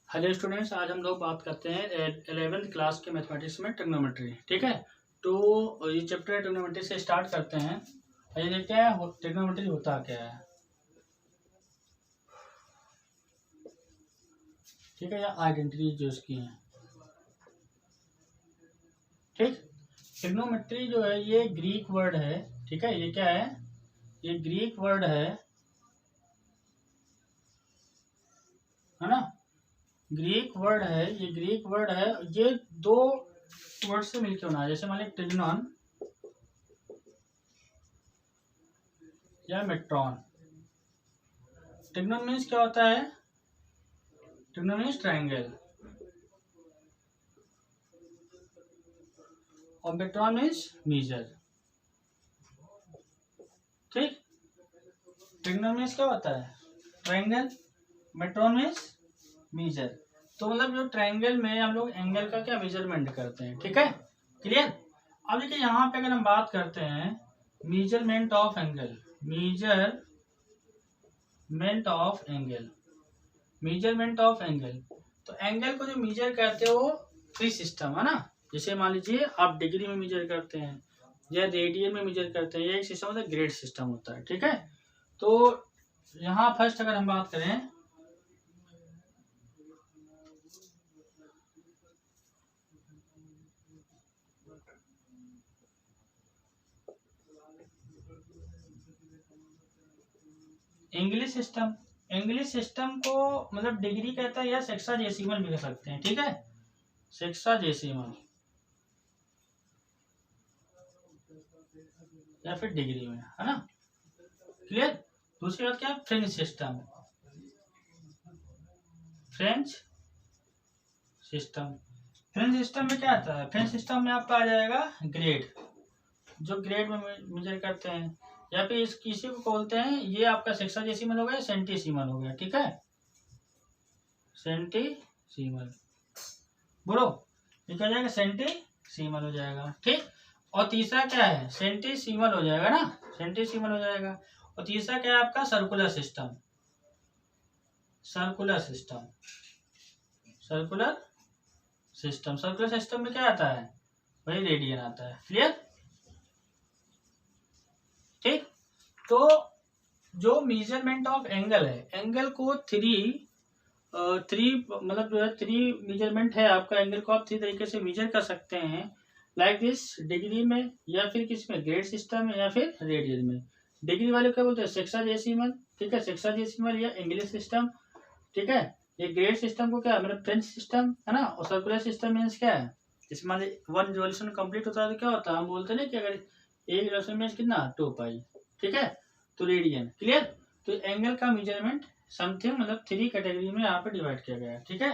Hello students, आज हम लोग बात करते हैं 11th क्लास के मैथमेटिक्स में ट्रिग्नोमेट्री। ठीक है, तो ये चैप्टर ट्रिग्नोमेट्री से स्टार्ट करते हैं। ये देखते हैं ट्रिग्नोमेट्री होता क्या है। ठीक है, या आइडेंटिटी जो इसकी है। ठीक, ट्रिग्नोमेट्री जो है ये ग्रीक वर्ड है। ठीक है, ये क्या है, ये ग्रीक वर्ड है ना। ग्रीक वर्ड है, ये ग्रीक वर्ड है। ये दो वर्ड से मिलकर बना है, जैसे मान लीजिए ट्रिग्नोन या मेट्रॉन। ट्रिग्नोन मीन्स क्या होता है, ट्रिग्नोन मीन्स ट्रायंगल, और मेट्रॉन मीन्स मीजर। ठीक, ट्रिग्नोन मीन्स क्या होता है, ट्रायंगल। मेट्रॉन means measure. तो मतलब जो ट्रायंगल में हम लोग एंगल का क्या मेजरमेंट करते हैं। ठीक है, क्लियर। अब देखिए यहाँ पे अगर हम बात करते हैं measurement of angle, measurement of angle, measurement of angle, तो एंगल को जो मेजर करते हो वो थ्री सिस्टम है ना। जैसे मान लीजिए आप डिग्री में मेजर करते हैं या रेडियन में मेजर करते हैं, ये एक सिस्टम होता है, ग्रेड सिस्टम होता है। ठीक है, तो यहाँ फर्स्ट अगर हम बात करें इंग्लिश सिस्टम, इंग्लिश सिस्टम को मतलब डिग्री कहता है या सेक्साडेसिमल भी कह सकते हैं। ठीक है, सेक्साडेसिमल या फिर डिग्री में, है ना। क्लियर। दूसरी बात क्या है, French system, French system. French system में क्या आता है, फ्रेंच सिस्टम में आपका आ जाएगा ग्रेड, जो ग्रेड में मेजर करते हैं, या फिर इस किसी को बोलते हैं, ये आपका सेक्साडेसिमल हो गया, सेंटीसिमल हो गया। ठीक है, सेंटीसिमल बोलो, ये क्या हो जाएगा, सेंटीसिमल हो जाएगा। ठीक, और तीसरा क्या है, सेंटीसिमल हो जाएगा ना, सेंटीसिमल हो जाएगा। और तीसरा क्या है आपका, circular system, circular system, circular system. Circular system में क्या आता है, वही रेडियन आता है। क्लियर। ठीक, तो जो मेजरमेंट ऑफ एंगल है, एंगल को थ्री मतलब जो है थ्री मेजरमेंट है आपका, एंगल को आप थ्री तरीके से मेजर कर सकते हैं, लाइक दिस, डिग्री में या फिर किस में, ग्रेड सिस्टम में या फिर रेडियन में। डिग्री वाले क्या बोलते हैं, सेक्साडेसिमल। ठीक है, सेक्साडेसिमल या इंग्लिश सिस्टम। ठीक है, ये ग्रेड सिस्टम को क्या मतलब फ्रेंच सिस्टम है ना। और सर्कुलर सिस्टम मीन्स क्या है, जैसे मान लीजिए वन रिवोल्यूशन कंप्लीट होता है तो क्या होता है, हम बोलते हैं ना कि अगर एक रिवोल्यूशन मीन्स कितना, 2 पाई। ठीक है, तो रेडियन। क्लियर। तो एंगल का मेजरमेंट समथिंग मतलब थ्री कैटेगरी में यहाँ पे डिवाइड किया गया है। ठीक है,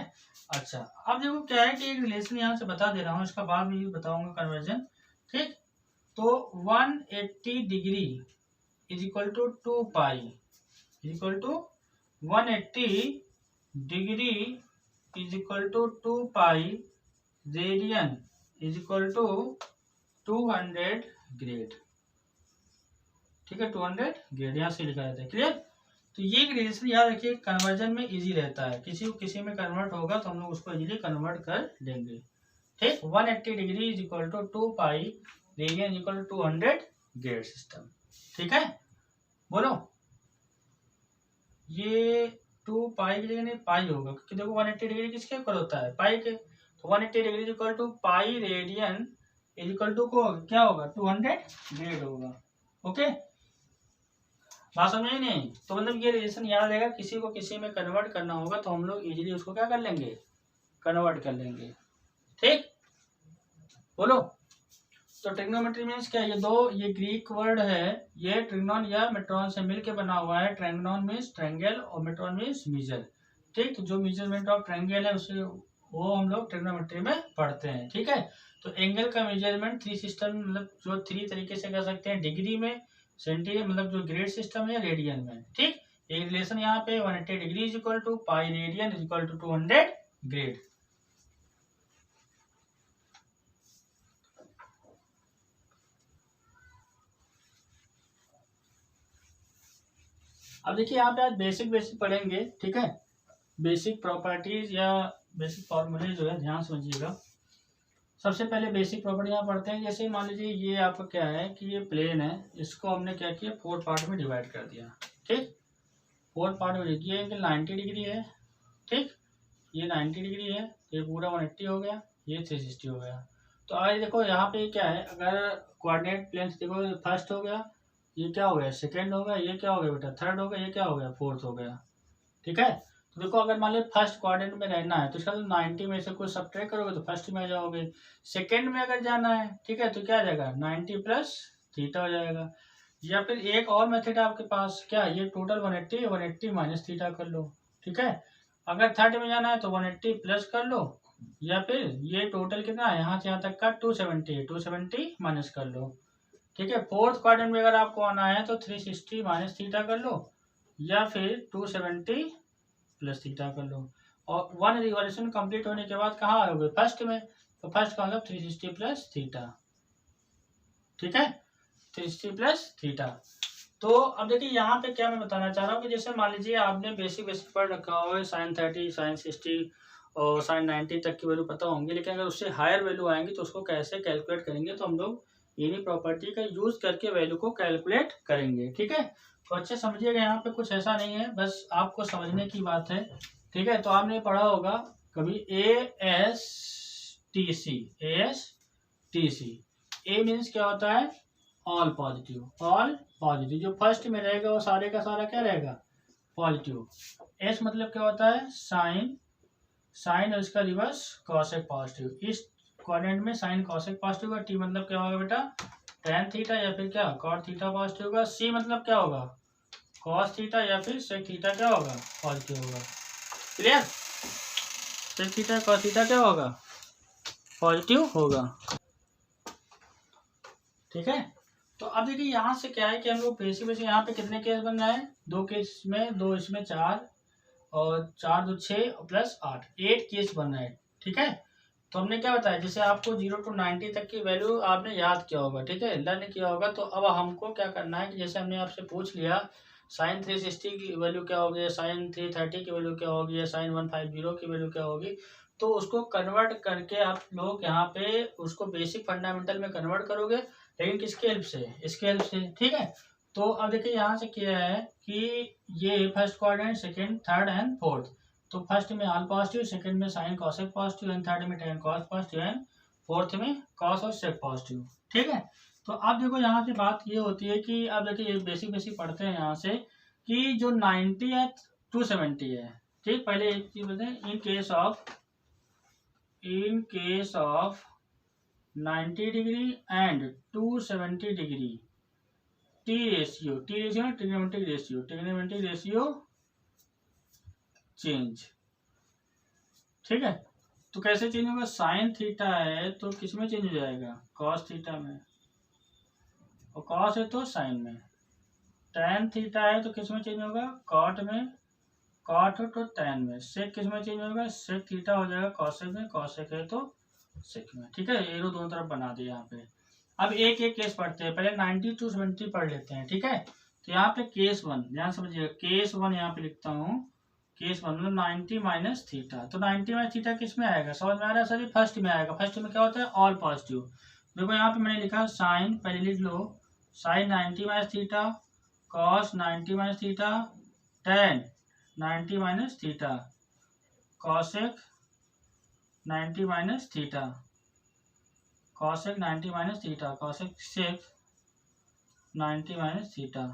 अच्छा अब देखो क्या है कि एक रिलेशन यहाँ से बता दे रहा हूँ, इसका बाद में बताऊंगा कन्वर्जन। ठीक, तो 180 degree is equal to 2 pi, is equal to 180 degree is equal to 2 pi, radian is equal to 200 grade. ठीक है, 200 ग्रेड यहाँ से लिखा जाता है। क्लियर। तो ये एक रिलेशन याद रखिए, कन्वर्जन में इजी रहता है, किसी को किसी में कन्वर्ट होगा तो हम लोग उसको इजीली कन्वर्ट कर लेंगे। ठीक, 180 degree is equal to 2 pi, radian is equal to 200 grade system. ठीक है, बोलो ये 2 पाई की जगह नहीं पाई होगा, क्योंकि देखो 180 डिग्री किसके इक्वल होता है, पाई के। तो 180 degree is equal to pi radian is equal to को क्या होगा, 200 ग्रेड होगा। ओके, बात समझ में नहीं। तो मतलब ये रिलेशन याद रहेगा, किसी को किसी में कन्वर्ट करना होगा तो हम लोग इजीली उसको क्या कर लेंगे, कन्वर्ट कर लेंगे। ठीक, बोलो। तो ट्रिग्नोमेट्री मीन्स क्या है, ये ग्रीक वर्ड है, ये ट्रिग्नोन या मेट्रॉन से मिलके बना हुआ है। ट्रायंगल मीन्स ट्रायंगल और मेट्रॉन मीन्स मीजर। ठीक, तो जो मेजरमेंट ऑफ ट्रायंगल है उसे वो हम लोग ट्रिग्नोमेट्री में पढ़ते हैं। ठीक है, तो एंगल का मेजरमेंट थ्री सिस्टम मतलब जो थ्री तरीके से कर सकते हैं, डिग्री में, सेंटी मतलब जो ग्रेड सिस्टम है, रेडियन में। ठीक, एक रिलेशन यहाँ पे 180 degree is equal to pi radian is equal to 200 grade. अब देखिए यहाँ पे आज बेसिक बेसिक पढ़ेंगे। ठीक है, बेसिक प्रॉपर्टीज या बेसिक फॉर्मूले जो है ध्यान समझिएगा। सबसे पहले बेसिक प्रॉपर्टी यहाँ पढ़ते हैं। जैसे मान लीजिए ये आपका क्या है कि ये प्लेन है, इसको हमने क्या किया 4 पार्ट में डिवाइड कर दिया। ठीक, 4 पार्ट में ये एंगल 90 डिग्री है। ठीक, ये 90 डिग्री है, ये पूरा 180 हो गया, ये 360 हो गया। तो आगे देखो यहाँ पे क्या है, अगर कोऑर्डिनेट प्लेन से देखो फर्स्ट हो गया, ये क्या हो गया सेकंड हो गया, ये क्या हो गया बेटा थर्ड हो गया, ये क्या हो गया फोर्थ हो गया। ठीक है, तो देखो अगर मान लो फर्स्ट क्वाड्रेंट में रहना है तो इसका 90 में से कुछ सब्ट्रैक्ट करोगे तो फर्स्ट में आ जाओगे। सेकंड में अगर जाना है, ठीक है, तो क्या आ जाएगा 90 प्लस थीटा हो जाएगा। या फिर एक और मेथड आपके पास, क्या ये टोटल 180 माइनस थीटा कर लो। ठीक है, अगर थर्ड में जाना है तो 180 प्लस कर लो, या फिर ये टोटल कितना है यहाँ से यहाँ तक का 270 माइनस कर लो। ठीक है, फोर्थ क्वाड्रेंट में अगर आपको आना है तो 360 माइनस थीटा कर लो, या फिर 270 प्लस थीटा कर लो। और 1 रिवॉल्यूशन कंप्लीट होने के बाद कहाँ आओगे फर्स्ट में, तो फर्स्ट का मतलब 360 प्लस थीटा। ठीक है, 360 प्लस थीटा। तो अब देखिए यहाँ पे क्या मैं बताना चाह रहा हूँ कि जैसे मान लीजिए आपने बेसिक पढ़ रखा हो साइन 30 साइन 60 और साइन 90 तक की वैल्यू पता होंगी, लेकिन अगर उससे हायर वैल्यू आएंगी तो उसको कैसे कैलकुलेट करेंगे, तो हम लोग इन्हीं प्रॉपर्टी का यूज करके वैल्यू को कैलकुलेट करेंगे। ठीक है, तो अच्छे समझिएगा, यहाँ पे कुछ ऐसा नहीं है, बस आपको समझने की बात है। ठीक है, तो आपने पढ़ा होगा कभी ASTC। ए मीन्स क्या होता है ऑल पॉजिटिव, ऑल पॉजिटिव। जो फर्स्ट में रहेगा वो सारे का सारा क्या रहेगा पॉजिटिव। एस मतलब क्या होता है साइन, साइन और इसका रिवर्स कॉसेक पॉजिटिव। इस क्वाड्रेंट में साइन कॉसेक पॉजिटिव होगा। टी मतलब क्या होगा बेटा टेन थीटा या फिर क्या कॉट थीटा पॉजिटिव होगा। सी मतलब क्या होगा कॉस थीटा या फिर सेक थीटा क्या होगा पॉजिटिव होगा। Clear, sec theta cos theta क्या होगा पॉजिटिव होगा। ठीक है, तो अब देखिए यहाँ से क्या है कि हम लोग बेसिक यहाँ पे कितने केस बन रहे हैं, 2 केस में, 2 इसमें 4 और 4 2 6 प्लस 8 8 केस बन रहे हैं। ठीक है, तो हमने क्या बताया जैसे आपको 0 to 90 तक की वैल्यू आपने याद किया होगा, ठीक है लर्न किया होगा। तो अब हमको क्या करना है कि जैसे हमने आपसे पूछ लिया साइन 360 की वैल्यू क्या होगी, साइन 330 की वैल्यू क्या होगी, साइन 150 की वैल्यू क्या होगी, तो उसको कन्वर्ट करके आप लोग यहाँ पे उसको बेसिक फंडामेंटल में कन्वर्ट करोगे, लेकिन किसके हेल्प से, इसके हेल्प से। ठीक है, तो अब देखिए यहाँ से क्या है कि ये first quadrant second third and fourth, तो फर्स्ट में ऑल पॉजिटिव, सेकंड में sine cosec positive and third में tan cos positive and fourth में कॉस और सेक पॉजिटिव। ठीक है, तो अब देखो यहाँ से बात ये होती है कि अब देखिए बेसिक बेसिक पढ़ते हैं यहाँ से कि जो 90 है 270 है। ठीक, पहले एक चीज बोलते हैं in case of 90 degree and 270 degree T ratio trigonometric ratio change. ठीक है, तो कैसे चेंज होगा, साइन थीटा है तो किस में चेंज हो जाएगा कॉस थीटा में, और कॉस है तो साइन में। टैन थीटा है तो किस में चेंज होगा कॉट में, कॉट हो तो टैन में। सेक किस में चेंज होगा सेक थीटा हो जाएगा कॉसेक में, कॉसेक है तो सेक में। ठीक है, एरो दोनों तरफ बना दिया यहाँ पे। अब एक एक केस पढ़ते हैं, पहले 90 to 70 पढ़ लेते हैं। ठीक है, तो यहाँ पे केस 1 ध्यान समझिएगा, केस 1 यहाँ पे लिखता हूँ, केस 1 मतलब 90 माइनस थीटा। तो 90 माइनस थीटा किस में आएगा समझ में आ रहा है सर, फर्स्ट में आएगा। फर्स्ट में क्या होता है ऑल पॉजिटिव। देखो यहाँ पे मैंने लिखा साइन, पहले लिख लो sine 90 minus theta, cos 90 minus theta, tan 90 minus theta, cosec 90 minus theta, cosec 90 minus theta, cosec sec 90 minus theta,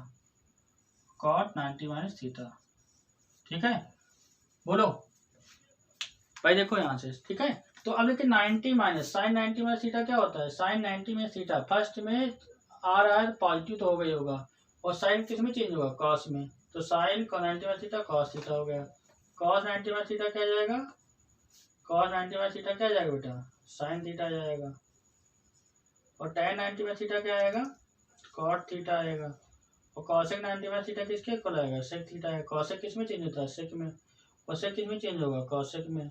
cot 90 minus theta. ठीक है, बोलो भाई देखो यहाँ से। ठीक है, तो अब देखिए 90 माइनस साइन 90 माइनस थीटा क्या होता है, साइन 90 माइनस थीटा फर्स्ट में आ रहा है पॉजिटिव तो हो गई होगा, और साइन किस में चेंज होगा कॉस में, तो sine 90 minus theta cos theta हो गया। कॉस 90 माइनस थीटा क्या जाएगा, कॉस 90 माइनस थीटा क्या जाएगा बेटा साइन थीटा जाएगा, और टेन 90 माइनस थीटा क्या आएगा कॉट थीटा आएगा, और कॉसेक 90 माइनस थीटा किसके इक्वल आएगा सेक थीटा है। कॉसेक किस में चेंज होता है सेक में, और सेक किस में चेंज होगा कॉसेक में,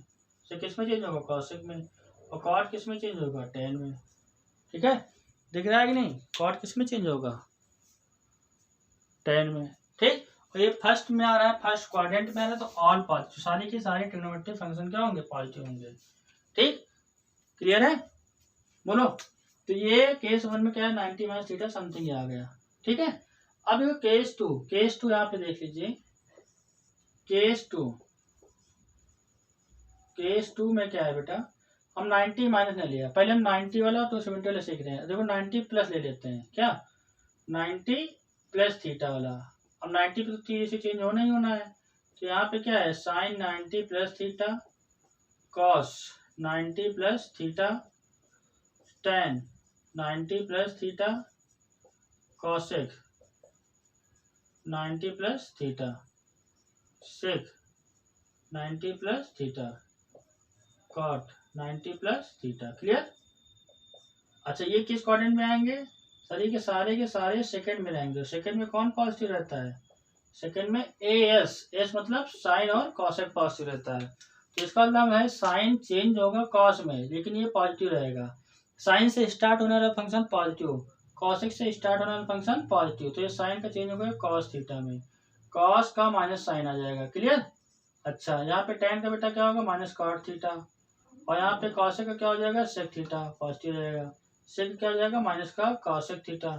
सेक किस में चेंज होगा कॉसेक में, और कॉट किस में चेंज होगा टेन में। ठीक है, दिख रहा है कि नहीं, कॉट किस में चेंज होगा टेन में। ठीक, और ये फर्स्ट में आ रहा है, फर्स्ट क्वाड्रेंट में आ रहा है, तो ऑल पॉजिटिव, सारी की सारी ट्रिग्नोमेट्रिक फंक्शन क्या होंगे, पॉजिटिव होंगे। ठीक, क्लियर है, बोलो। तो ये केस 1 में क्या है, 90 माइनस थीटा समथिंग आ गया। ठीक है, अब देखो केस 2, केस 2 यहाँ पे देख लीजिए, केस 2 में क्या है बेटा, हम 90 माइनस नहीं लिया, पहले हम 90 वाला और 270 वाला सीख रहे हैं। देखो 90 प्लस ले लेते हैं, क्या 90 प्लस थीटा वाला, अब 90 पे तो 3 से चेंज होना ही होना है, तो यहाँ पे क्या है, sine 90 plus theta, cos 90 plus theta, tan 90 plus theta, cosec 90 plus theta, sec 90 plus theta, cot 90 plus theta. Clear. अच्छा, ये किस क्वाड्रेंट में आएंगे, सर के सारे सेकंड में रहेंगे। सेकंड में कौन पॉजिटिव रहता है, सेकंड में एस, एस मतलब साइन और कॉसेक पॉजिटिव रहता है, तो इसका मतलब है साइन चेंज होगा कॉस में, लेकिन ये पॉजिटिव रहेगा। साइन से स्टार्ट होने वाला फंक्शन पॉजिटिव, कॉसेक से स्टार्ट होने वाला फंक्शन पॉजिटिव, तो ये साइन का चेंज होगा कॉस थीटा में, कॉस का माइनस साइन आ जाएगा। क्लियर। अच्छा, यहाँ पे टेन का बेटा क्या होगा, माइनस कॉट थीटा, और यहाँ पे कॉसेक का क्या हो जाएगा, सेक थीटा, पॉजिटिव रहेगा। सेक क्या हो जाएगा, माइनस का कॉसेक थीटा,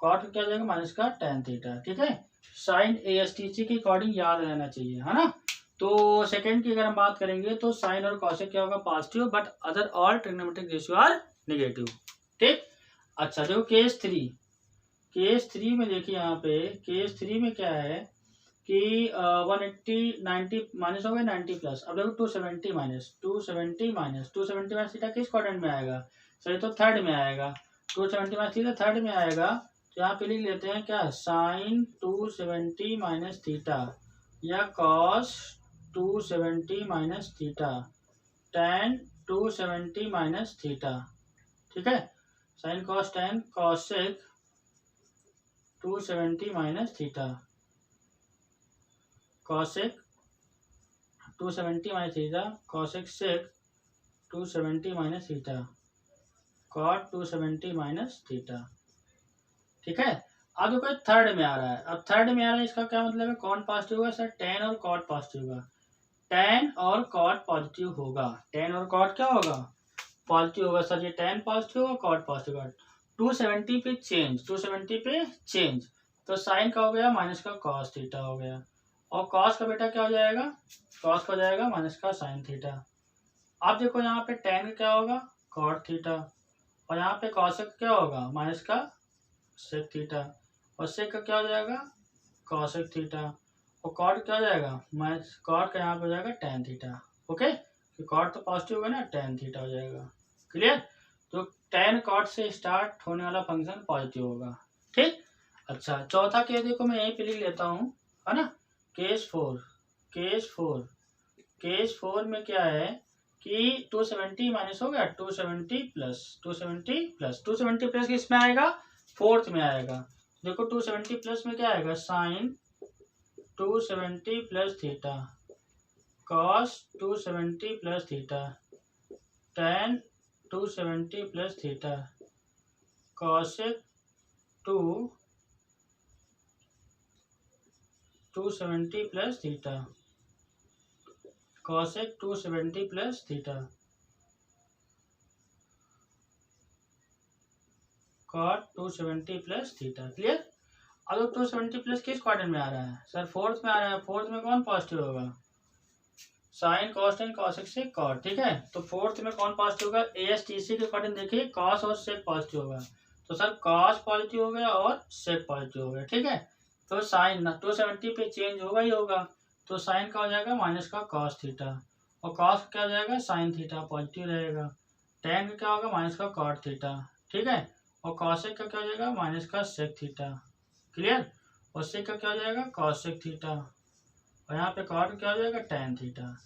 कॉट क्या हो जाएगा, माइनस का टेन थीटा। ठीक है, साइन ASTC के अकॉर्डिंग याद रहना चाहिए, है ना। तो सेकंड की अगर हम बात करेंगे तो साइन और कॉसेक क्या होगा, positive, but other all trigonometric ratio are negative. ठीक। अच्छा, देखो केस 3, केस 3 में देखिए, यहाँ पे केस 3 में क्या है कि 180 90 माइनस हो गए 90 प्लस। अब देखो 270 माइनस थीटा किस क्वाड्रेंट में आएगा, सही तो थर्ड में आएगा। 270 माइनस थीटा थर्ड में आएगा, तो यहाँ पे लिख लेते हैं क्या, साइन 270 माइनस थीटा, या cos 270 minus theta, tan 270 minus theta. ठीक है, sine cos tan cosec 270 minus theta, cosec 270 minus theta, cosec sec 270 minus theta, cot 270 minus theta. ठीक है, अब देखो थर्ड में आ रहा है, अब थर्ड में आ रहा है, इसका क्या मतलब है, कौन पॉजिटिव होगा सर, टेन और कॉट पॉजिटिव होगा, टेन और कॉट पॉजिटिव होगा, टेन और कॉट क्या होगा, पॉजिटिव होगा सर, ये टेन पॉजिटिव होगा, कॉट पॉजिटिव होगा। 270 पे चेंज, 270 पे चेंज, तो साइन का हो गया माइनस का कॉस थीटा हो गया, और कॉस का बेटा क्या हो जाएगा, कॉस का हो जाएगा माइनस का साइन थीटा। अब देखो यहाँ पे टेन का क्या होगा, कॉट थीटा, और यहाँ पे कॉसेक क्या होगा, माइनस का सेक थीटा, और सेक का क्या हो जाएगा, कॉसेक थीटा, और कॉट क्या हो जाएगा, माइनस कॉट का यहाँ पे हो जाएगा टेन थीटा। ओके, तो कॉट तो पॉजिटिव होगा ना, टेन थीटा हो जाएगा। क्लियर। तो टेन कॉट से स्टार्ट होने वाला फंक्शन पॉजिटिव होगा। ठीक। अच्छा, चौथा केस देखो मैं यहीं पे लिख लेता हूँ, है ना। केस 4, केस 4 में क्या है कि 270 माइनस हो गया 270 प्लस किस में आएगा, फोर्थ में आएगा। देखो 270 प्लस में क्या आएगा, sine 270 plus theta, cos 270 plus theta, tan 270 plus theta, cosec 270 plus theta, cosec 270 plus theta, cot 270 plus theta. Clear. अब 270 प्लस किस क्वाड्रेंट में आ रहा है, सर फोर्थ में आ रहा है, फोर्थ में कौन पॉजिटिव होगा, साइन कॉस टेन कॉसेक से कॉट। ठीक है, तो फोर्थ में कौन पॉजिटिव होगा, ASTC के अकॉर्डिंग देखिए कॉस और सेक पॉजिटिव होगा, तो सर कॉस पॉजिटिव हो गया और सेक पॉजिटिव हो गया। ठीक है, तो साइन 270 पे चेंज होगा ही होगा, तो साइन का हो जाएगा माइनस का कॉस थीटा, और कॉस क्या हो जाएगा, साइन थीटा पॉजिटिव रहेगा, टेन का क्या होगा, माइनस का कॉट थीटा। ठीक है, और कॉसेक का क्या हो जाएगा, माइनस का सेक थीटा। क्लियर। और सेक का क्या हो जाएगा, कॉसेक थीटा, और यहाँ पे कॉट क्या हो जाएगा, टेन थीटा।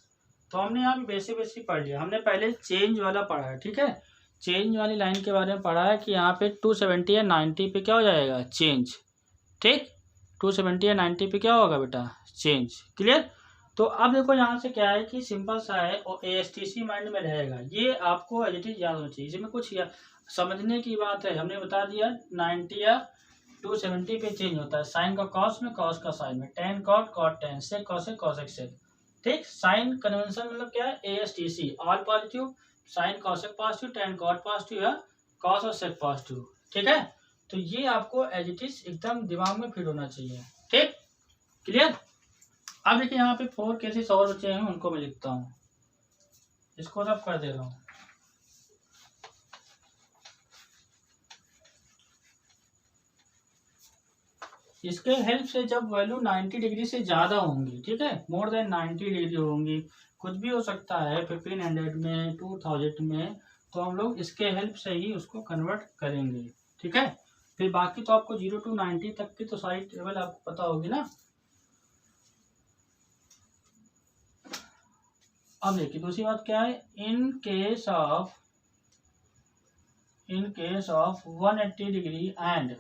तो हमने यहाँ पे बेसिक पढ़ लिया, हमने पहले चेंज वाला पढ़ा है। ठीक है, चेंज वाली लाइन के बारे में पढ़ा है कि यहाँ पे 270 या 90 पे क्या हो जाएगा, चेंज। ठीक, 270 या 90 पे क्या होगा बेटा, चेंज। क्लियर। तो अब देखो यहाँ से क्या है कि सिंपल सा है और ASTC माइंड में रहेगा, ये आपको एज इट इज याद होना चाहिए, इसमें कुछ समझने की बात है। हमने बता दिया 90 या 270 पे चेंज होता है, साइन का कॉस में, कॉस का साइन में, tan cot, cot tan, sec cosec, cosec sec. ठीक, साइन कन्वेंशन मतलब क्या है, ASTC all positive, sine cosec positive, tan cot positive या कॉस और सेक पॉजिटिव। ठीक है, तो ये आपको एज इट इज एकदम दिमाग में फिट होना चाहिए। ठीक, क्लियर। अब देखिए यहाँ पे 4 केसेस और बचे हैं, उनको मैं लिखता हूँ, इसको सब कर दे रहा हूँ। इसके हेल्प से जब वैल्यू 90 डिग्री से ज़्यादा होंगी, ठीक है, मोर देन 90 डिग्री होंगी, कुछ भी हो सकता है 1500 में, 2000 में, तो हम लोग इसके हेल्प से ही उसको कन्वर्ट करेंगे। ठीक है, फिर बाकी तो आपको 0 to 90 तक की तो सारी टेबल आपको पता होगी ना। अब देखिए दूसरी बात क्या है, in case of 180 degree and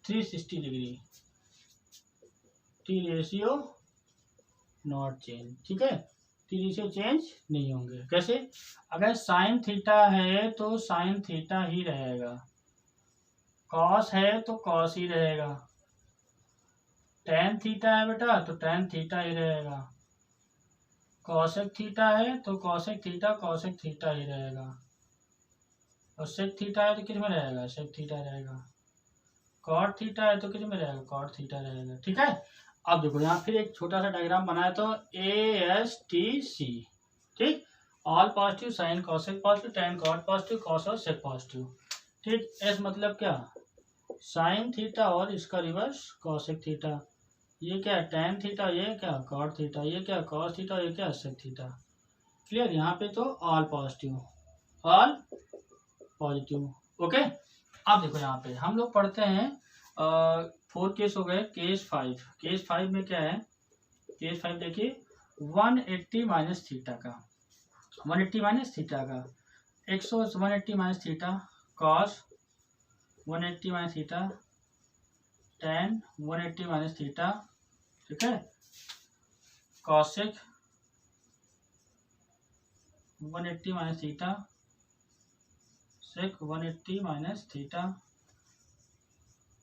360 degree T ratio not change. ठीक है, टी रेशियो चेंज नहीं होंगे। कैसे, अगर साइन थीटा है तो साइन थीटा ही रहेगा, कॉस है तो कॉस ही रहेगा, टेन थीटा है बेटा तो टेन थीटा ही रहेगा, कॉसेक थीटा है तो कॉसेक थीटा ही रहेगा, और सेक थीटा है तो किस में रहेगा, सेक थीटा रहेगा, कॉट थीटा है तो किस में रहेगा, कॉट थीटा रहेगा। ठीक है, अब देखो यहाँ फिर एक छोटा सा डायग्राम बनाया तो ASTC, ठीक, all positive, sine cosec positive, tan cot positive, cos और सेक पॉजिटिव। ठीक, एस मतलब क्या, साइन थीटा और इसका रिवर्स कॉसेक थीटा, ये क्या टेन थीटा, ये क्या कॉट थीटा, ये क्या कॉस थीटा, ये क्या सेक थीटा। क्लियर, यहाँ पे तो all positive, all positive. Okay, अब देखो यहाँ पे हम लोग पढ़ते हैं 4 केस हो गए, केस 5 में क्या है, केस 5 देखिए 180 माइनस थीटा का, 180 माइनस थीटा का, 180 minus theta, cos 180 minus theta, tan 180 minus theta, ठीक है, कॉसेक 180 माइनस थीटा, सेक 180 माइनस थीटा,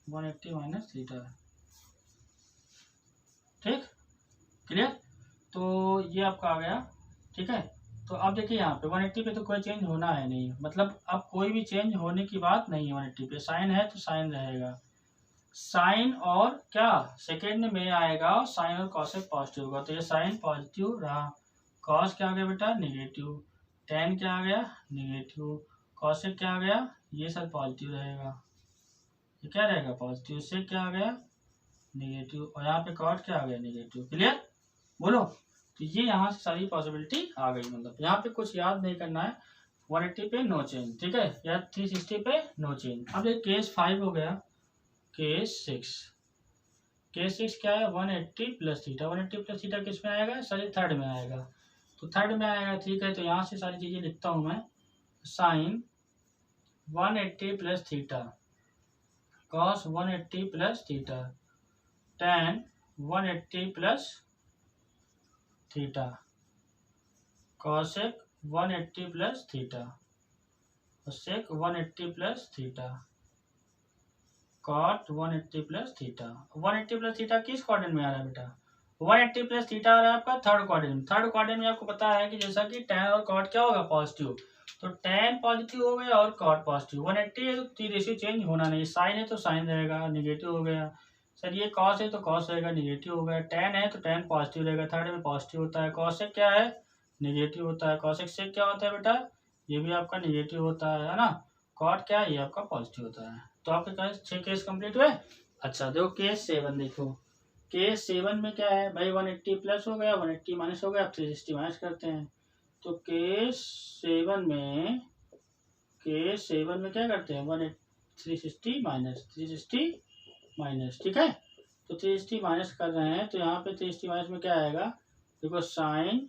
180 माइनस थीटा। ठीक, क्लियर, तो ये आपका आ गया। ठीक है, तो अब देखिए यहाँ पे 180 पे तो कोई चेंज होना है नहीं, मतलब अब कोई भी चेंज होने की बात नहीं है। 180 पे साइन है तो साइन रहेगा, साइन और क्या सेकेंड में आएगा, साइन और कॉसेक पॉजिटिव होगा, तो ये साइन पॉजिटिव रहा, कॉस क्या आ गया बेटा नेगेटिव, टेन क्या आ गया नेगेटिव, कॉसेक क्या आ गया, ये सब पॉजिटिव रहेगा, ये क्या रहेगा पॉजिटिव, से क्या आ गया नेगेटिव, और यहाँ पे कॉट क्या आ गया नेगेटिव। क्लियर, बोलो, तो ये यहाँ से सारी पॉसिबिलिटी आ गई, मतलब यहाँ पे कुछ याद नहीं करना है, 180 पे नो चेंज, ठीक है, या 360 पे नो चेंज। अब ये केस 5 हो गया, केस 6 क्या है, 180 प्लस थीटा, 180 प्लस थीटा किस में आएगा, सॉरी थर्ड में आएगा, तो थर्ड में आएगा। ठीक है, तो यहाँ से सारी चीजें लिखता हूँ मैं, sine 180 plus theta, cos 180 plus theta, tan 180 plus theta, cosec 180 plus theta, और sec 180 plus theta, cot 180 plus theta. 180 plus theta किस क्वाड्रेंट में आ रहा है बेटा, 180 प्लस थीटा आ रहा है आपका थर्ड क्वाड्रेंट। थर्ड क्वाड्रेंट में आपको पता है कि जैसा कि टेन और कॉट क्या होगा पॉजिटिव, तो टेन पॉजिटिव हो गया और कॉट पॉजिटिव। 180 है तो टी रेशियो चेंज होना नहीं, साइन है तो साइन रहेगा, निगेटिव हो गया, सर ये कॉस है तो कॉस रहेगा, निगेटिव हो गया, टेन है तो टेन पॉजिटिव रहेगा, थर्ड में पॉजिटिव होता है, कॉसेक क्या है निगेटिव होता है, कॉसेक से क्या होता है बेटा, ये भी आपका निगेटिव होता है ना, कॉट क्या है ये आपका पॉजिटिव होता है। तो आपके पास 6 केस कंप्लीट हुए। अच्छा देखो केस 7, देखो केस 7 में क्या है भाई, 180 प्लस हो गया, 180 माइनस हो गया, 360 माइनस करते हैं, तो केस 7 में क्या करते हैं, 360 माइनस, ठीक है, तो 360 माइनस कर रहे हैं, तो यहाँ पे 360 माइनस में क्या आएगा, देखो sine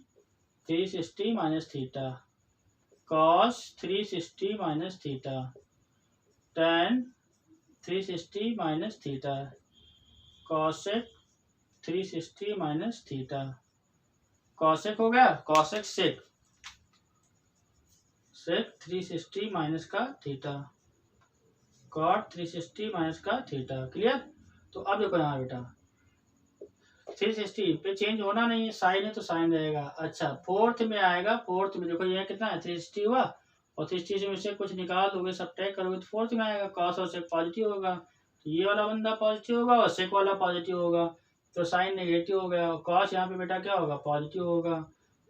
360 minus theta, cos 360 minus theta, tan 360 minus theta, cosec 360 minus theta, cosec हो गया, कॉसेक सेक 360 माइनस का थीटा, कॉट 360 माइनस का थीटा। क्लियर। तो अब देखो यहाँ बेटा 360 पे चेंज होना नहीं है, साइन है तो साइन रहेगा। अच्छा फोर्थ में आएगा, फोर्थ में देखो ये कितना है 360 हुआ, और 360 में से कुछ निकाल दोगे सब्ट्रैक्ट करोगे तो फोर्थ में आएगा, कॉस और सेक पॉजिटिव होगा, तो ये वाला बंदा पॉजिटिव होगा और सेक वाला पॉजिटिव होगा, तो साइन नेगेटिव हो गया। कॉस यहाँ पे बेटा क्या होगा पॉजिटिव होगा,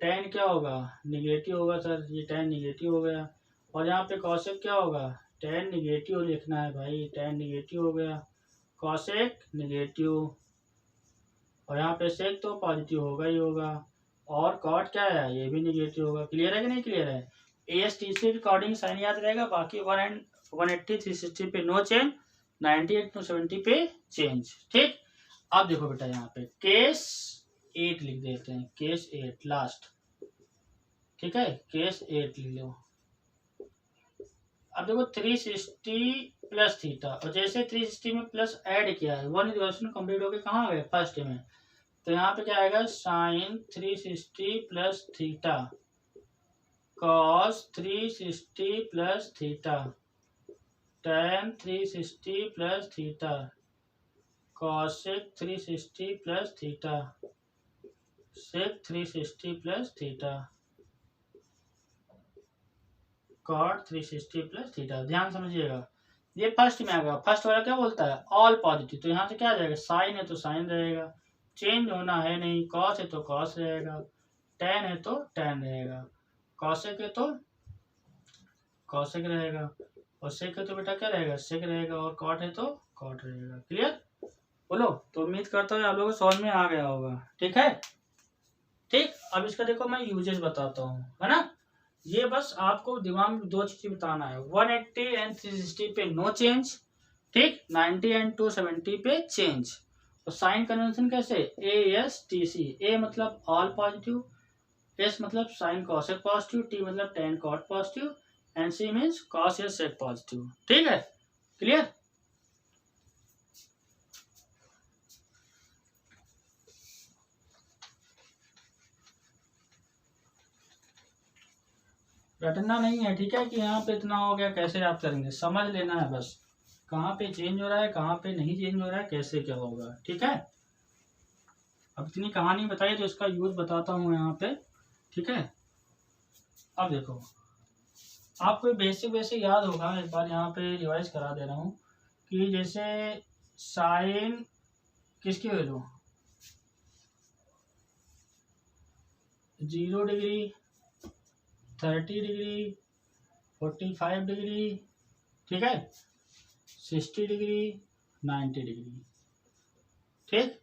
टेन क्या होगा निगेटिव होगा सर, ये टेन निगेटिव हो गया, और यहाँ पे कॉसेक क्या होगा टेन निगेटिव लिखना है भाई, टेन निगेटिव हो गया, कॉसेक निगेटिव, और यहाँ पे सेक तो पॉजिटिव होगा ही होगा, और कॉट क्या है ये भी निगेटिव होगा। क्लियर है कि नहीं क्लियर है। ASTC के अकॉर्डिंग साइन याद रहेगा, बाकी 180 360 पे नो चेंज, 98 to 70 पे चेंज। ठीक। अब देखो बेटा यहाँ पे केस 8 लिख देते हैं, केस 8 लास्ट। ठीक है केस 8 लिख लो। अब देखो 360 प्लस थीटा, और जैसे 360 में प्लस ऐड किया है, वन इक्वेशन कंप्लीट होकर कहाँ आ गए फर्स्ट में, तो यहाँ पे क्या आएगा sine 360 plus theta, cos 360 plus theta, tan 360 plus theta, cosec 360 plus theta, sec 360 plus theta, cot 360 plus theta. ध्यान समझिएगा, ये फर्स्ट में आएगा, फर्स्ट वाला क्या बोलता है ऑल पॉजिटिव, तो यहाँ से क्या आ जाएगा साइन है तो साइन रहेगा, चेंज होना है नहीं, कॉस है तो कॉस रहेगा, टेन है तो टेन रहेगा, कॉसेक है तो कॉसेक रहेगा, और सेक है तो बेटा क्या रहेगा सेक रहेगा, और कॉट है तो कॉट रहेगा। क्लियर। बोलो। तो उम्मीद करता हूँ आप लोगों को समझ में आ गया होगा। ठीक है। ठीक। अब इसका देखो मैं यूजेस बताता हूँ, है ना। ये बस आपको दिमाग में दो चीजें बताना है, 180 एंड 360 पे नो चेंज, ठीक, 90 एंड 270 पे चेंज। तो साइन कन्वेंशन कैसे ASTC, A मतलब ऑल पॉजिटिव, S मतलब साइन कॉसेक पॉजिटिव, T मतलब tan cot positive, and C means cos या सेक पॉजिटिव। ठीक है। क्लियर। रटना नहीं है, ठीक है, कि यहाँ पे इतना हो गया कैसे आप करेंगे, समझ लेना है बस कहाँ पे चेंज हो रहा है कहाँ पे नहीं चेंज हो रहा है, कैसे क्या होगा। ठीक है। अब इतनी कहानी बताई तो इसका यूज बताता हूँ यहाँ पे। ठीक है। अब देखो आपको बेसिक बेसिक याद होगा, एक बार यहाँ पे रिवाइज करा दे रहा हूँ कि जैसे साइन किसकी वैल्यू 0 डिग्री, 30 डिग्री, 45 डिग्री, ठीक है, 60 डिग्री, 90 डिग्री। ठीक।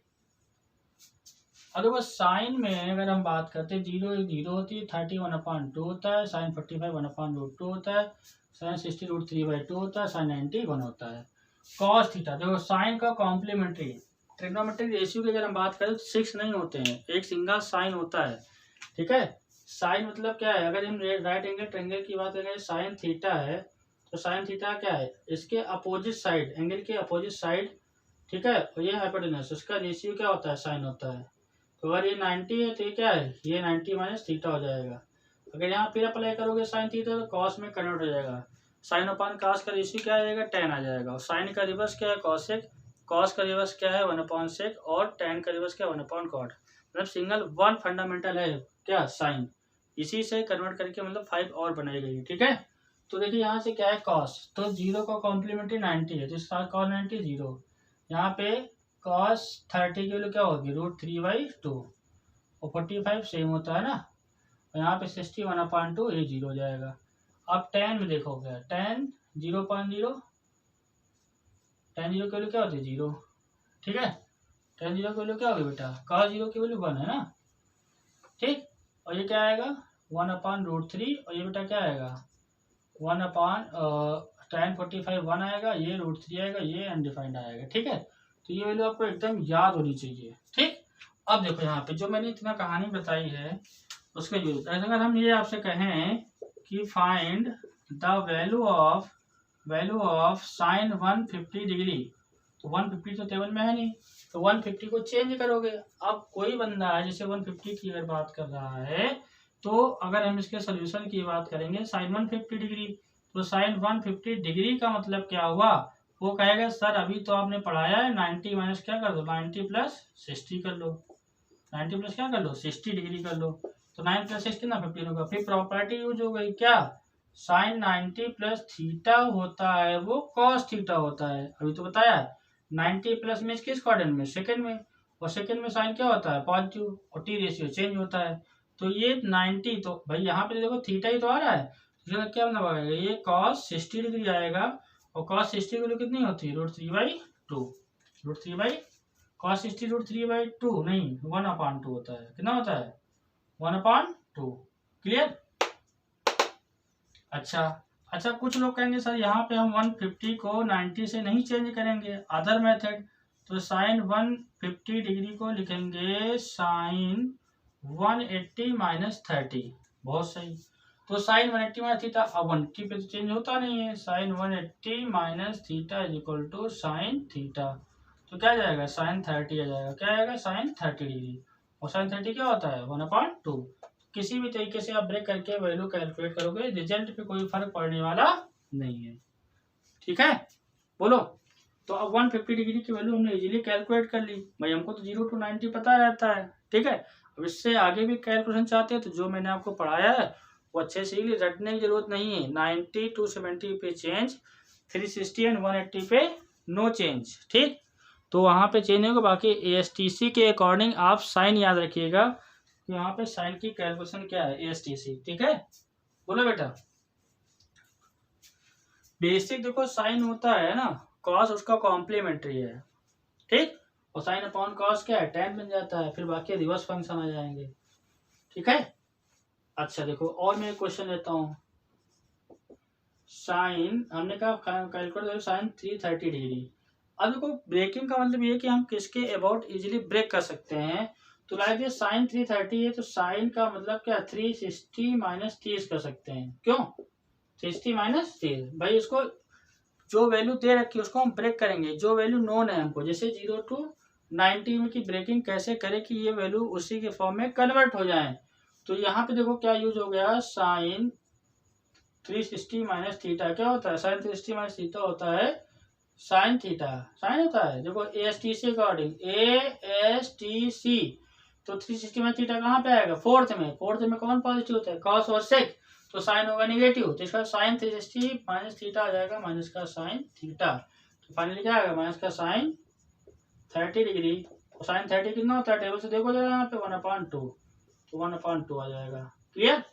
और देखो साइन में अगर हम बात करते हैं 0 0 होती है, 30 1/2 होता है, साइन 45 1/√2 होता है, साइन 60 √3/2 होता है, साइन 90 1 होता है। कॉस थीटा देखो साइन का कॉम्प्लीमेंट्री ट्रिग्नोमेट्रिक रेशियो की अगर हम बात करें तो 6 नहीं होते हैं, एक सिंगल साइन होता है। ठीक है। साइन मतलब क्या है, अगर हम राइट एंगल ट्रायंगल की बात करें साइन थीटा है, तो साइन थीटा क्या है इसके अपोजिट साइड, एंगल के अपोजिट साइड, ठीक है, और ये हाइपोटेनस, उसका रेशियो क्या होता है साइन होता है। तो अगर ये 90 है तो ये क्या है ये 90 माइनस थीटा हो जाएगा। अगर यहाँ फिर अप्लाई करोगे साइन थीटा तो कॉस में कन्वर्ट हो जाएगा, साइन अपान कॉस का रेशियो क्या आ जाएगा 10 आ जाएगा, और साइन का रिवर्स क्या है कॉसेक, कॉस का रिवर्स क्या है 1/sec, और tan का रिवर्स क्या है 1/cot। मतलब सिंगल वन फंडामेंटल है क्या साइन, इसी से कन्वर्ट करके मतलब 5 और बनाई गई। ठीक है। तो देखिए यहाँ से क्या है कॉस, तो 0 का कॉम्प्लीमेंट्री 90 है, तो इसका कॉस 90 0, यहाँ पे कॉस 30 की वैल्यू क्या होगी √3/2, और 45 सेम होता है ना, और यहाँ पे 60 1/2 ये 0 हो जाएगा। अब tan में देखोगे tan 0.0, tan 0 की वैल्यू क्या होती है 0, ठीक है, tan 0 की वैल्यू क्या होगी बेटा cos 0 की वैल्यू 1 है ना। ठीक। और ये क्या आएगा 1/√3, और ये बेटा क्या आएगा 1/tan 45 1 आएगा, ये √3 आएगा, ये अनडिफाइंड आएगा। ठीक है। तो ये वैल्यू आपको एकदम याद होनी चाहिए। ठीक। अब देखो यहाँ पे जो मैंने इतना कहानी बताई है उसका यूज, अगर हम ये आपसे कहें कि find the value of sine 150 degree, तो 150 तो टेबल में है नहीं, तो 150 को चेंज करोगे। अब कोई बंदा है जैसे 150 की अगर बात कर रहा है, तो अगर हम इसके सोल्यूशन की बात करेंगे साइन 150 डिग्री, तो साइन 150 डिग्री का मतलब क्या हुआ, वो कहेगा सर अभी तो आपने पढ़ाया है 90 माइनस क्या कर दो 90 प्लस 60 कर लो, 90 प्लस क्या कर लो 60 डिग्री कर लो, तो 9 प्लस 6 कितना 15 होगा। फिर प्रॉपर्टी यूज हो गई क्या, साइन 90 प्लस थीटा होता है वो कॉस थीटा होता है, अभी तो बताया 90 प्लस में किस क्वाड्रेंट में, सेकंड में, और सेकंड में साइन क्या होता है पॉजिटिव, और टी रेशियो चेंज होता है। तो ये 90 तो भाई यहाँ पे देखो थीटा ही तो आ रहा है, तो क्या मतलब आएगा ये cos 60 डिग्री आएगा, और cos 60 की वैल्यू कितनी होती है √3/2, √3 cos 60 √3/2 नहीं 1/2 होता है, कितना होता है 1/2। क्लियर। अच्छा कुछ लोग कहेंगे सर यहाँ पे हम 150 को 90 से नहीं चेंज करेंगे, अदर मेथड, तो साइन 150 डिग्री को लिखेंगे साइन 180 माइनस 30, बहुत सही। तो साइन 180 माइनस थीटा, अब 180 पे तो चेंज होता नहीं है, sine 180 minus theta is equal to sine theta, तो क्या जाएगा साइन 30 आ जाएगा, क्या आएगा साइन 30 डिग्री, और साइन 30 क्या होता है 1/2। किसी भी तरीके से आप ब्रेक करके वैल्यू कैलकुलेट करोगे, रिजल्ट पे कोई फर्क पड़ने वाला नहीं है। ठीक है, बोलो। तो अब 150 डिग्री की वैल्यू हमने इजीली कैलकुलेट कर ली भाई, हमको तो 0 to 90 पता रहता है। ठीक है, अब इससे आगे भी कैलकुलेशन चाहते हैं तो जो मैंने आपको पढ़ाया है वो अच्छे से ही रटने की जरूरत नहीं है। 90 to 70 पे चेंज, 360 एंड 180 पे नो चेंज। ठीक, तो वहाँ पे चेंज होगा, बाकी ASTC के अकॉर्डिंग आप साइन याद रखिएगा, यहाँ पे साइन की कैलकुलेशन क्या है ASTC। ठीक है, बोलो बेटा। बेसिक देखो साइन होता है ना, कॉस उसका कॉम्प्लीमेंट्री है, ठीक, और साइन अपॉन कॉस क्या है tan बन जाता है, फिर बाकी रिवर्स फंक्शन आ जाएंगे। ठीक है, अच्छा देखो और मैं क्वेश्चन लेता हूँ, साइन हमने कहा कैलकुलेट साइन 330 डिग्री। अब देखो ब्रेकिंग का मतलब ये है कि हम किसके अबाउट इजीली ब्रेक कर सकते हैं, तो लाइक ये साइन 330 है तो साइन का मतलब क्या 360 माइनस 30 कर सकते हैं, क्यों 360 माइनस 30, भाई इसको जो वैल्यू दे रखी है उसको हम ब्रेक करेंगे, जो वैल्यू नोन है हमको, जैसे 0 to 90 में की ब्रेकिंग कैसे करें कि ये वैल्यू उसी के फॉर्म में कन्वर्ट हो जाए। तो यहाँ पे देखो क्या यूज हो गया, साइन 360 माइनस थीटा क्या होता है, साइन 360 माइनस थीटा होता है साइन थीटा, साइन होता है देखो ASTC अकॉर्डिंग, ASTC, तो 360 माइनस थीटा कहाँ पे आएगा फोर्थ में, फोर्थ में कौन पॉजिटिव होता है कॉस और सेक, तो साइन होगा नेगेटिव, तो इसका साइन 360 माइनस थीटा आ जाएगा माइनस का साइन थीटा, तो फाइनली क्या आएगा माइनस का साइन 30 डिग्री, और साइन 30 कितना होता है टेबल से देखो जरा यहाँ पे 1/2, तो 1/2 आ जाएगा। क्लियर,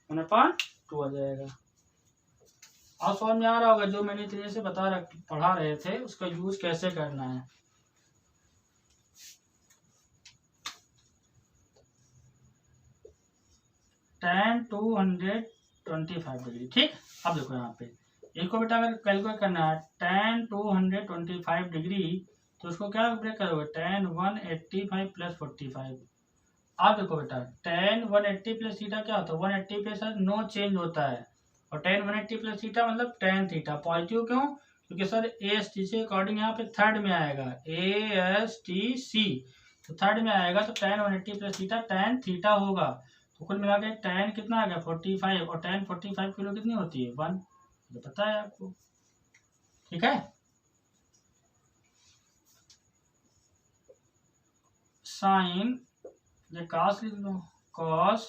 1/2 आ जाएगा। अब समझ में आ रहा होगा जो मैंने इतने से पढ़ा रहे थे उसका यूज कैसे करना है। tan 225 डिग्री, ठीक। अब देखो यहाँ पे इनको बेटा अगर कैलकुलेट करना है tan 225 डिग्री, तो उसको क्या ब्रेक करोगे tan 185 प्लस 45। अब देखो बेटा tan 180 प्लस थीटा क्या होता है, 180 पे सर नो चेंज होता है, और tan 180 प्लस थीटा मतलब tan थीटा पॉजिटिव, क्यों, क्योंकि सर ASTC अकॉर्डिंग यहाँ पे थर्ड में आएगा, ASTC तो थर्ड में आएगा, तो tan 180 plus theta tan theta होगा, तो कुल मिला के tan कितना आ गया 45, और tan 45 किलो कितनी होती है 1, ये पता है आपको। ठीक है, साइन ये cos लिख लो, cos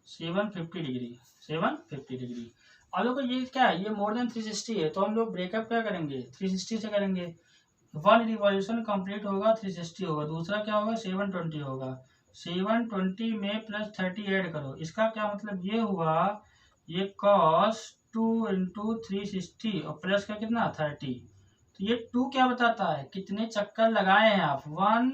750 डिग्री, 750 डिग्री। अब देखो ये क्या है, ये मोर देन 360 है, तो हम लोग ब्रेकअप क्या करेंगे 360 से करेंगे, 1 रिवॉल्यूशन कंप्लीट होगा 360 होगा, दूसरा क्या होगा 720 होगा, 720 में प्लस 30 ऐड करो, इसका क्या मतलब ये हुआ, ये cos 2 इंटू 360 और प्लस का कितना 30, तो ये 2 क्या बताता है कितने चक्कर लगाए हैं आप, 1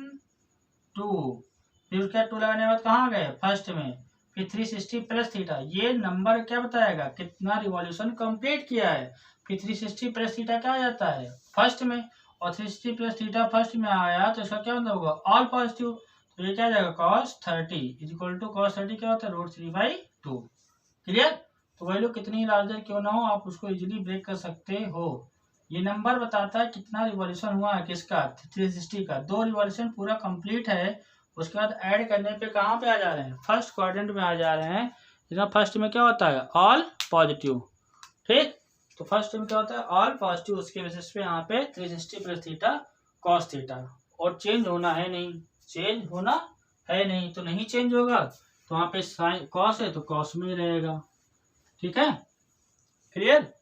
2, फिर उसके बाद 2 लगाने के बाद कहाँ गए फर्स्ट में, फिर 360 प्लस थीटा, ये नंबर क्या बताएगा कितना रिवॉल्यूशन कंप्लीट किया है, फिर 360 प्लस थीटा क्या आ जाता है फर्स्ट में, और 360 प्लस थीटा फर्स्ट में आया तो इसका क्या मतलब होगा ऑल पॉजिटिव, तो ये क्या आ जाएगा cos 30 is equal to cos 30 क्या होता है √3/2। क्लियर, तो वैल्यू कितनी लार्जर क्यों ना हो आप उसको इजीली ब्रेक कर सकते हो। ये नंबर बताता है कितना रिवॉल्यूशन हुआ है किसका 360 का, 2 रिवॉल्यूशन पूरा कंप्लीट है, उसके बाद ऐड करने पे कहाँ पे आ जा रहे हैं फर्स्ट क्वाड्रेंट में आ जा रहे हैं, इसका फर्स्ट में क्या होता है ऑल पॉजिटिव। ठीक। तो फर्स्ट टर्म क्या होता है, ऑल पॉजिटिव, उसके बेसिस पे यहाँ पे 360 प्लस थीटा कॉस थीटा, और चेंज होना है नहीं, चेंज होना है नहीं, तो नहीं चेंज होगा, तो वहाँ पे साइन कॉस है तो कॉस में ही रहेगा। ठीक है, क्लियर।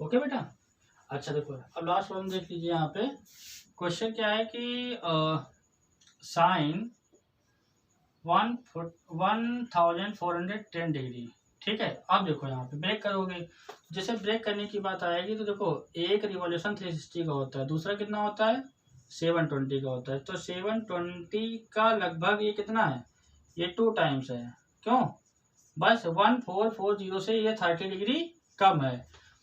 ओके बेटा। अच्छा देखो, अब लास्ट प्रॉब्लम देख लीजिए। यहाँ पे क्वेश्चन क्या है कि साइन 1410 डिग्री। ठीक है, अब देखो यहाँ पे ब्रेक करोगे, जैसे ब्रेक करने की बात आएगी तो देखो एक रिवॉल्यूशन 360 का होता है, दूसरा कितना होता है 720 का होता है। तो 720 का लगभग ये कितना है, ये 2 टाइम्स है। क्यों, बस 1440 से ये 30 डिग्री कम है।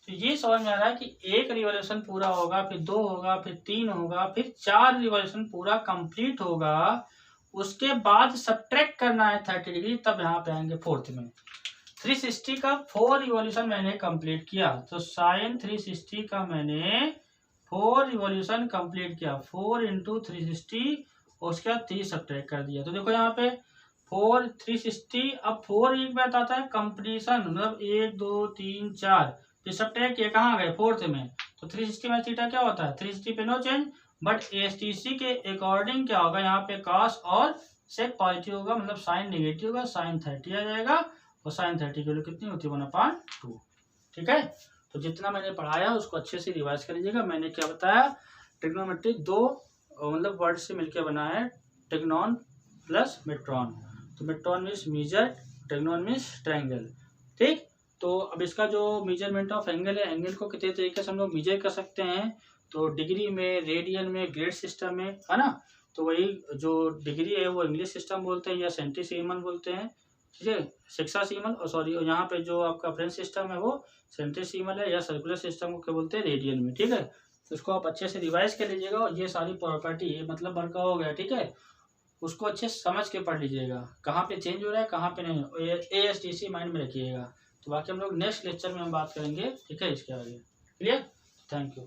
तो ये समझ में आ रहा है कि एक रिवॉल्यूशन पूरा होगा, फिर 2 होगा, फिर 3 होगा, फिर 4 रिवॉल्यूशन पूरा कंप्लीट होगा, उसके बाद सब्ट्रैक्ट करना है 30 डिग्री, तब यहाँ पे आएंगे फोर्थ में। 360 का 4 रिवॉल्यूशन मैंने कंप्लीट किया, तो साइन 360 का मैंने 4 रिवॉल्यूशन कंप्लीट किया, 4 इंटू 360, उसके बाद 3 सब्ट्रैक्ट कर दिया। तो देखो यहाँ पे 4 360, अब 4 एक बात आता है कंप्लीशन, मतलब 1 2 3 4, फिर सब्ट्रैक्ट किया कहाँ गए फोर्थ में, तो 360 में थीटा क्या होता है, 360 पे नो चेंज, बट एएसटीसी के अकॉर्डिंग क्या होगा, यहाँ पे कॉस और सेक पॉजिटिव होगा, मतलब साइन नेगेटिव होगा, साइन 30 आ जाएगा, और साइन 30 की वैल्यू कितनी होती है 1/2। ठीक है, तो जितना मैंने पढ़ाया उसको अच्छे से रिवाइज कर लीजिएगा। मैंने क्या बताया, ट्रिग्नोमेट्री दो मतलब वर्ड से मिलकर बना है, ट्रिग्नोन प्लस मेट्रॉन। तो मेट्रॉन मीन्स मीजर, ट्रिग्नोन मीन्स ट्रायंगल। ठीक, तो अब इसका जो मेजरमेंट ऑफ एंगल है, एंगल को कितने तरीके से हम लोग मेजर कर सकते हैं, तो डिग्री में, रेडियन में, ग्रेड सिस्टम में, है ना। तो वही जो डिग्री है वो इंग्लिश सिस्टम बोलते हैं या सेंटीसीमल बोलते हैं, ठीक है, सेक्सासीमल, और सॉरी यहाँ पे जो आपका फ्रेंच सिस्टम है वो सेंटीसीमल है, या सर्कुलर सिस्टम को क्या बोलते हैं रेडियन में। ठीक है, तो इसको आप अच्छे से रिवाइज कर लीजिएगा, और ये सारी प्रॉपर्टी मतलब वर्का हो गया, ठीक है, उसको अच्छे से समझ के पढ़ लीजिएगा, कहाँ पे चेंज हो रहा है कहाँ पे नहीं, ASTC माइंड में रखिएगा। तो बाकी हम लोग नेक्स्ट लेक्चर में हम बात करेंगे, ठीक है, इसके आगे। Clear, thank you.